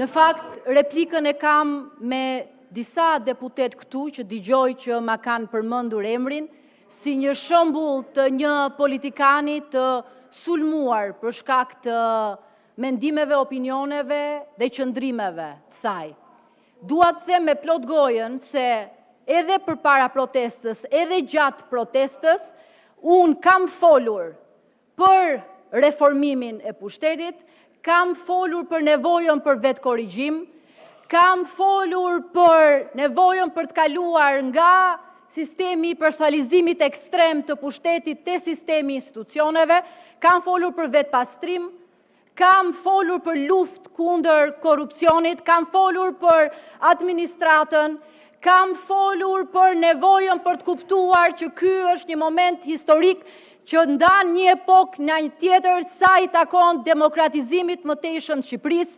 Në fakt, replikën e kam me disa deputet këtu që digjoj që ma kanë përmendur emrin, si një shembull të një politikani të sulmuar për shkak të mendimeve, opinioneve dhe qëndrimeve të saj. Dua të them me plot gojën se edhe përpara protestës, edhe gjatë protestës, unë kam folur për reformimin e pushtetit, kam folur për nevojën për vetë korrigjim, kam folur për nevojën për të kaluar nga sistemi i personalizimit ekstrem të pushtetit te sistemi institucioneve, kam folur për vetë pastrim, kam folur për luftë kundër korrupsionit, kam folur për administratën, kam folur për nevojën për të kuptuar që ky është një moment historik që ndan një epokë nga një tjetër sa i takon demokratizimit mëtejshëm të Shqipërisë.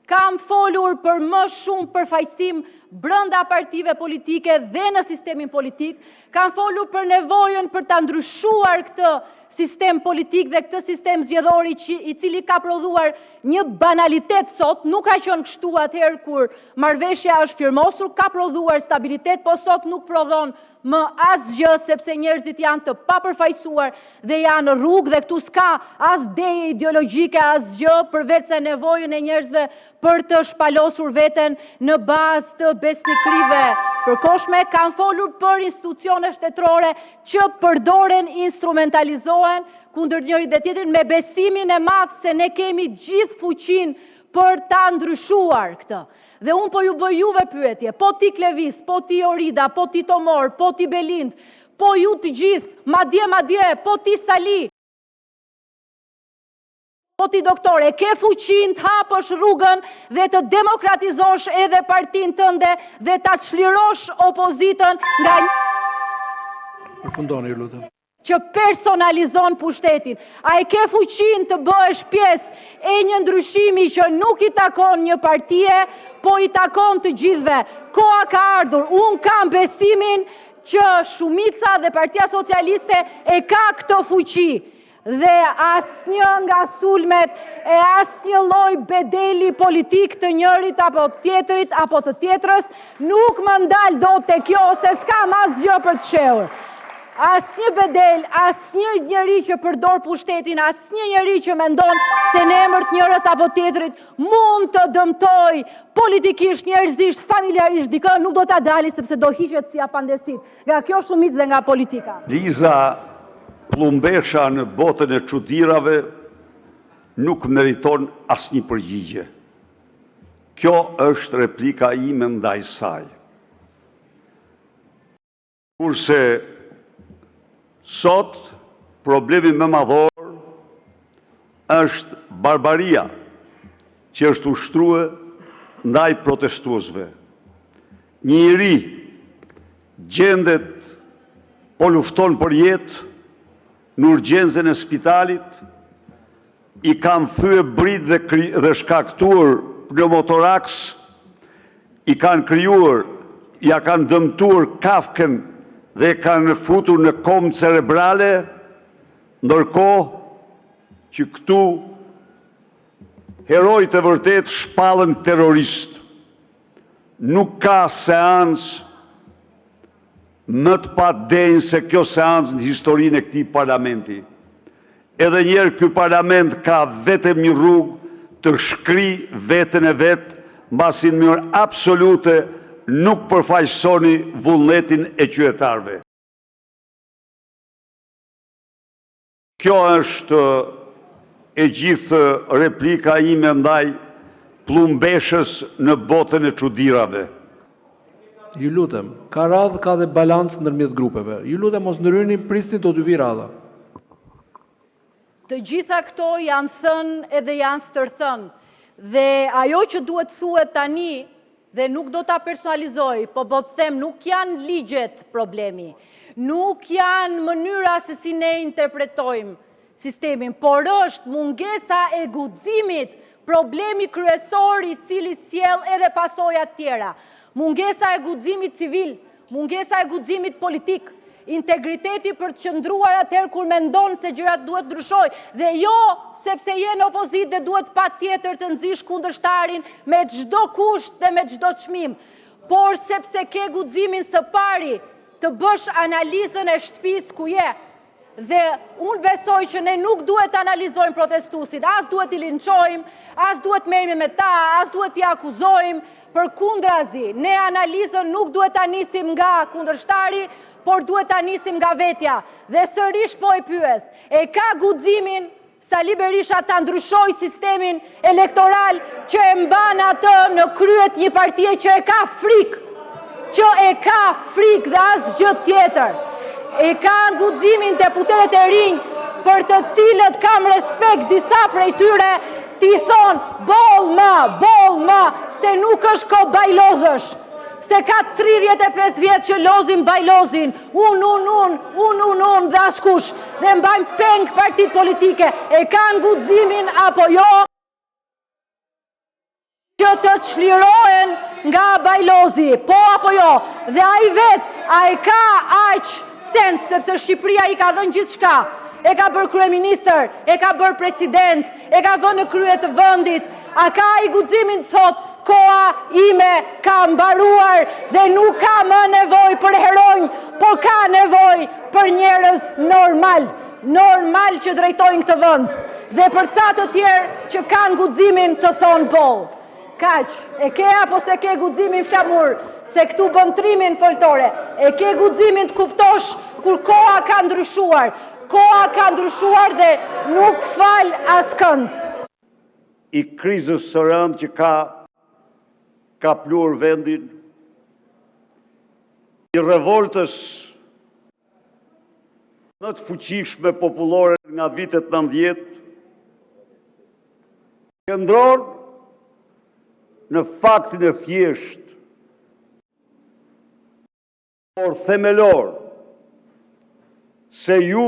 Kam folur për më shumë përfaqësim brenda partive politike dhe në sistemin politik. Kam folur për nevojën për ta ndryshuar këtë sistem politik dhe këtë sistem zgjedhor i cili ka prodhuar një banalitet sot, nuk ka qenë kështu atëherë kur marrëveshja është firmosur, ka prodhuar stabilitet, po sot nuk prodhon më asgjë sepse njerëzit janë të papërfaqësuar dhe janë në rrugë dhe këtu s'ka as deje ideologjike, asgjë përveç se nevojën e njerëzve për të shpalosur veten në bazë të besnikërive përkohshme. Kanë folur për institucione shtetërore që përdoren, instrumentalizohen kundër njëri dhe tjetrin me besimin e madh se ne kemi gjithë fuqinë për ta ndryshuar këtë. Dhe unë po ju bëj juve pyetje, po ti Klevis, po ti Orida, po ti Tomor, po ti Belind, po ju të gjithë, madje, po ti Sali, po ti doktore, ke fuqinë të hapësh rrugën dhe të demokratizosh edhe partinë tënde dhe ta çlirosh opozitën nga Përfundoni, lutem. Që personalizon pushtetin. A e ke fuqinë të bëhesh pjesë e një ndryshimi që nuk i takon një partie, po i takon të gjithëve. Koha ka ardhur. Unë kam besimin që shumica dhe Partia Socialiste e ka këtë fuqi. Dhe asnjë nga sulmet e asnjë lloj bedeli politik të njërit apo tjetrit apo të tjetrës nuk më ndal dot te kjo se s'kam asgjë për të shehur. Asnjë bedel, asnjë njeri që përdor pushtetin, asnjë njeri që mendon se në emër të njërës apo tjetrit mund të dëmtoj politikisht, njerëzisht, familjarisht dikë, nuk do ta dali sepse do hiqet si apandesit. Nga kjo shumicë dhe nga politika. Liza Plumbesha në botën e çuditërave nuk meriton asnjë përgjigje. Kjo është replika ime ndaj saj. Kurse sot, problemi më madhor është barbaria që është ushtruar ndaj protestuesve. Një njeri gjendet po lufton për jetë në urgjencën e spitalit, i kanë thyer brit dhe shkaktuar pneumotoraks, i kanë krijuar, ja kanë dëmtuar kafkën dhe kanë futur në komë cerebrale, ndërkohë që këtu herojtë e vërtet shpallën terrorist. Nuk ka seancë më të padenjë se kjo seancë në historinë e këtij parlamenti. Edhe njerë ky parlament ka vetëm një rrugë të shkrijë veten e vet, mbasi në mënyrë absolute nuk përfaqësoni vullnetin e qytetarëve. Kjo është e gjithë replika ime ndaj Plumbeshës në botën e çuditërave. Ju lutem, ka radhë, ka dhe balancë ndërmjet grupeve. Ju lutem mos ndryni, prisni do t'ju vi radha. Të gjitha këto janë thënë edhe janë stërthënë. Dhe ajo që duhet thuhet tani dhe nuk do ta personalizoj, po të them nuk janë ligjet problemi, nuk janë mënyra se si ne interpretojmë sistemin, por është mungesa e guximit problemi kryesor i cili sjell edhe pasoja të tjera. Mungesa e guximit civil, mungesa e guximit politik, integriteti për të qëndruar atëherë kur mendon se gjërat duhet ndryshoj, dhe jo sepse je në opozitë dhe duhet patjetër të nxish kundërshtarin me çdo kusht dhe me çdo çmim, por sepse ke guximin së pari të bësh analizën e shtëpisë ku je. Dhe unë besoj që ne nuk duhet të analizojmë protestuesit, as duhet i linçojmë, as duhet merremi me ta, as duhet t'i akuzojmë, përkundrazi, ne analizën nuk duhet ta nisim nga kundërshtari, por duhet ta nisim nga vetja. Dhe sërish po e pyes, e ka guximin Sali Berisha ta ndryshoj sistemin elektoral që e mban atë në kryet një partie që e ka frikë dhe asgjë tjetër. E ka guximin deputetët e rinj për të cilët kam respekt disa prej tyre t'i thonë boll ma, se nuk është ko bajlozësh, se ka 35 vjetë që lozim bajlozin, unë dhe askush, dhe mbajmë peng partit politike, e kanë guximin apo jo që të çlirohen nga bajlozi, po apo jo, dhe a i vetë, a i ka aq sens, sepse Shqipëria i ka dhënë gjithë shka, e ka bërë kryeministër, e ka bërë president, e ka vënë në krye të vendit, a ka i guximin thot, koha ime ka mbaruar dhe nuk ka më nevojë për heronj, por ka nevojë për njerëz normal që drejtojnë këtë vend, dhe për ca të tjerë që kanë guximin të thonë boll. Kaq, e ke apo se ke guximin flamur, se këtu bën trimin foltore, e ke guximin të kuptosh kur koha ka ndryshuar dhe nuk fal askënd. I krizës së rëndë që ka pluar vendin, i revoltës më të fuqishme popullore nga vitet 90, qëndron në faktin e thjesht, por themelor, se ju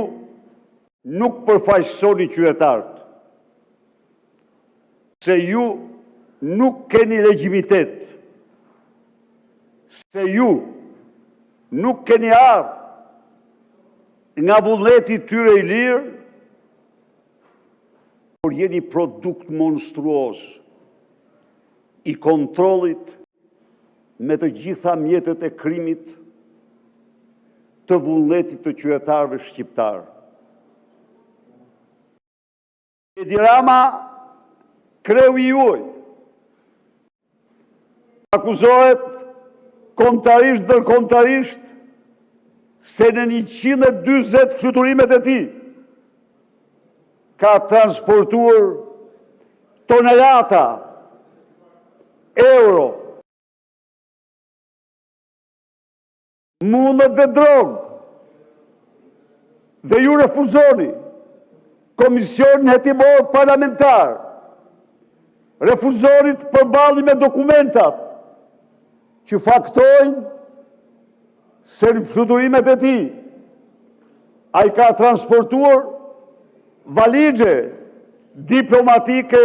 nuk përfaqësoni qytetarët, se ju nuk keni legjitimitet, se ju nuk keni ardhur nga vullneti tyre i lirë, por jeni produkt monstruoz i kontrollit me të gjitha mjetet e krimit të vullnetit të qytetarëve shqiptarë. Edi Rama, kreu i juaj, akuzohet kontarisht dërkontarisht se në 140 fluturimet e tij ka transportuar tonelata euro, mundet dhe drogë, dhe ju refuzoni Komisionin Hetimor Parlamentar, refuzoni të përballni me dokumentat që faktojnë se në fluturimet e tij ai ka transportuar valixhe diplomatike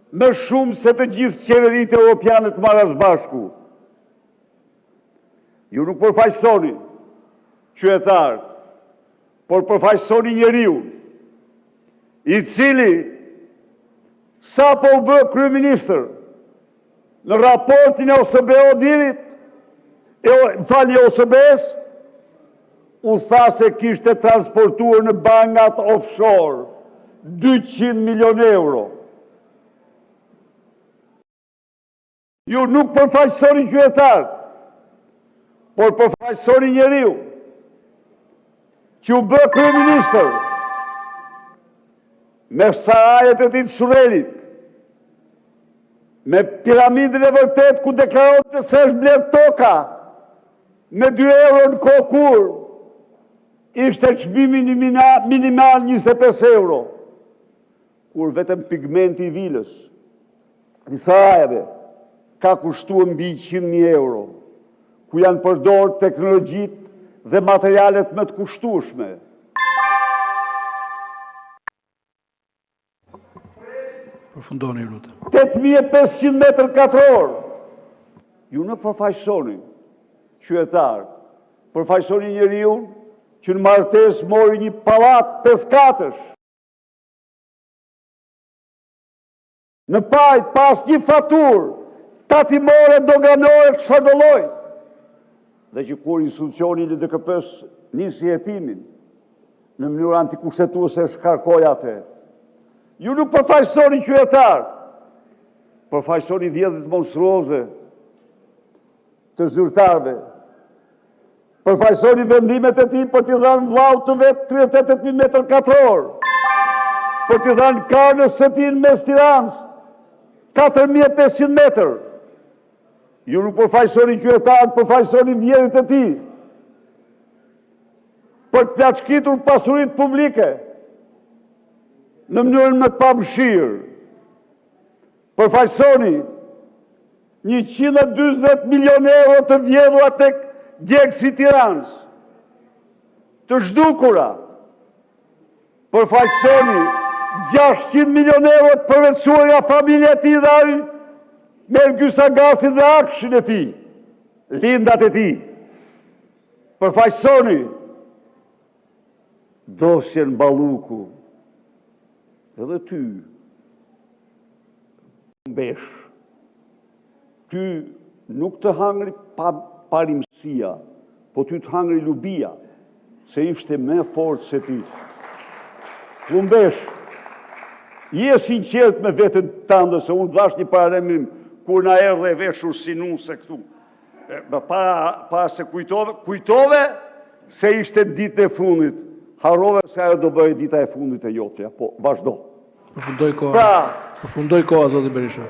më shumë se të gjithë qeveritë europiane të marrës bashku. Ju nuk përfaqësoni qytetarët, por përfaqësoni njeriu, i cili sa po u bë kryeministër në raportin e OSBE-dirit, OSBE-s, u tha se kishte transportuar në bankat offshore 200 milion euro. Ju nuk përfaqësoni qytetarët, por përfaqësoni njeriu që u bë kryeministër me sarajet e tij të Surrelit, me piramidën e vërtet ku deklarohet se është bler toka me 2 euro në kohë kur ishte çmimi minimal 25 euro, kur vetëm pigmenti i vilës i sarajeve ka kushtuar mbi 100.000 euro, ku janë përdorur teknologjitë dhe materialet më të kushtueshme. Përfundoni, lutem. 8.500 metër katror. Ju në përfaqësoni qytetarë, Përfaqësoni njeriu që në martesë mori një pallat 5 katësh. Në pajt pas një faturë tatimore doganore çfarë do lloj. Dhe që kur institucioni i LDKP-s nisi hetimin në mënyrë antikushtetuese shkarkoi atë. Ju nuk përfaqësoni qytetar, përfaqësoni vjedhjet monstruoze të zyrtarëve. Përfaqësoni vendimet e tij për t'i dhënë vllaut të vet 38.000 metër katror. Për t'i dhënë karnës së tij në mes Tiranës 4.500 metër. Ju nuk përfaqësoni qytetarët, përfaqësoni vjedhjet e tij. Për të plaçkitur pasuritë publike në mënyrën më të pamëshirë. Përfaqësoni 140 milion euro të vjedhura tek djegësi i Tiranës, të zhdukura. Përfaqësoni 600 milion euro të përvetësuar nga familja e tij dhe ai merr Gjysagasin dhe akshin e tij, lindat e tij. Përfaqësoni dosjen Balluku, edhe ty, mbesh, ty nuk të hangri parimësia, po ty të hangri lubia, se ishte me fortë se ti. Lumbesh, je sinqert me vetën tënde, se unë dhash një paralemrim kur na erdhe e veshur si nuse këtu. Para se kujtove se ishte ditën e fundit. Harrove se ajo do bëjë dita e fundit e jotja, po vazhdo. Përfundoj koha, zoti Berisha.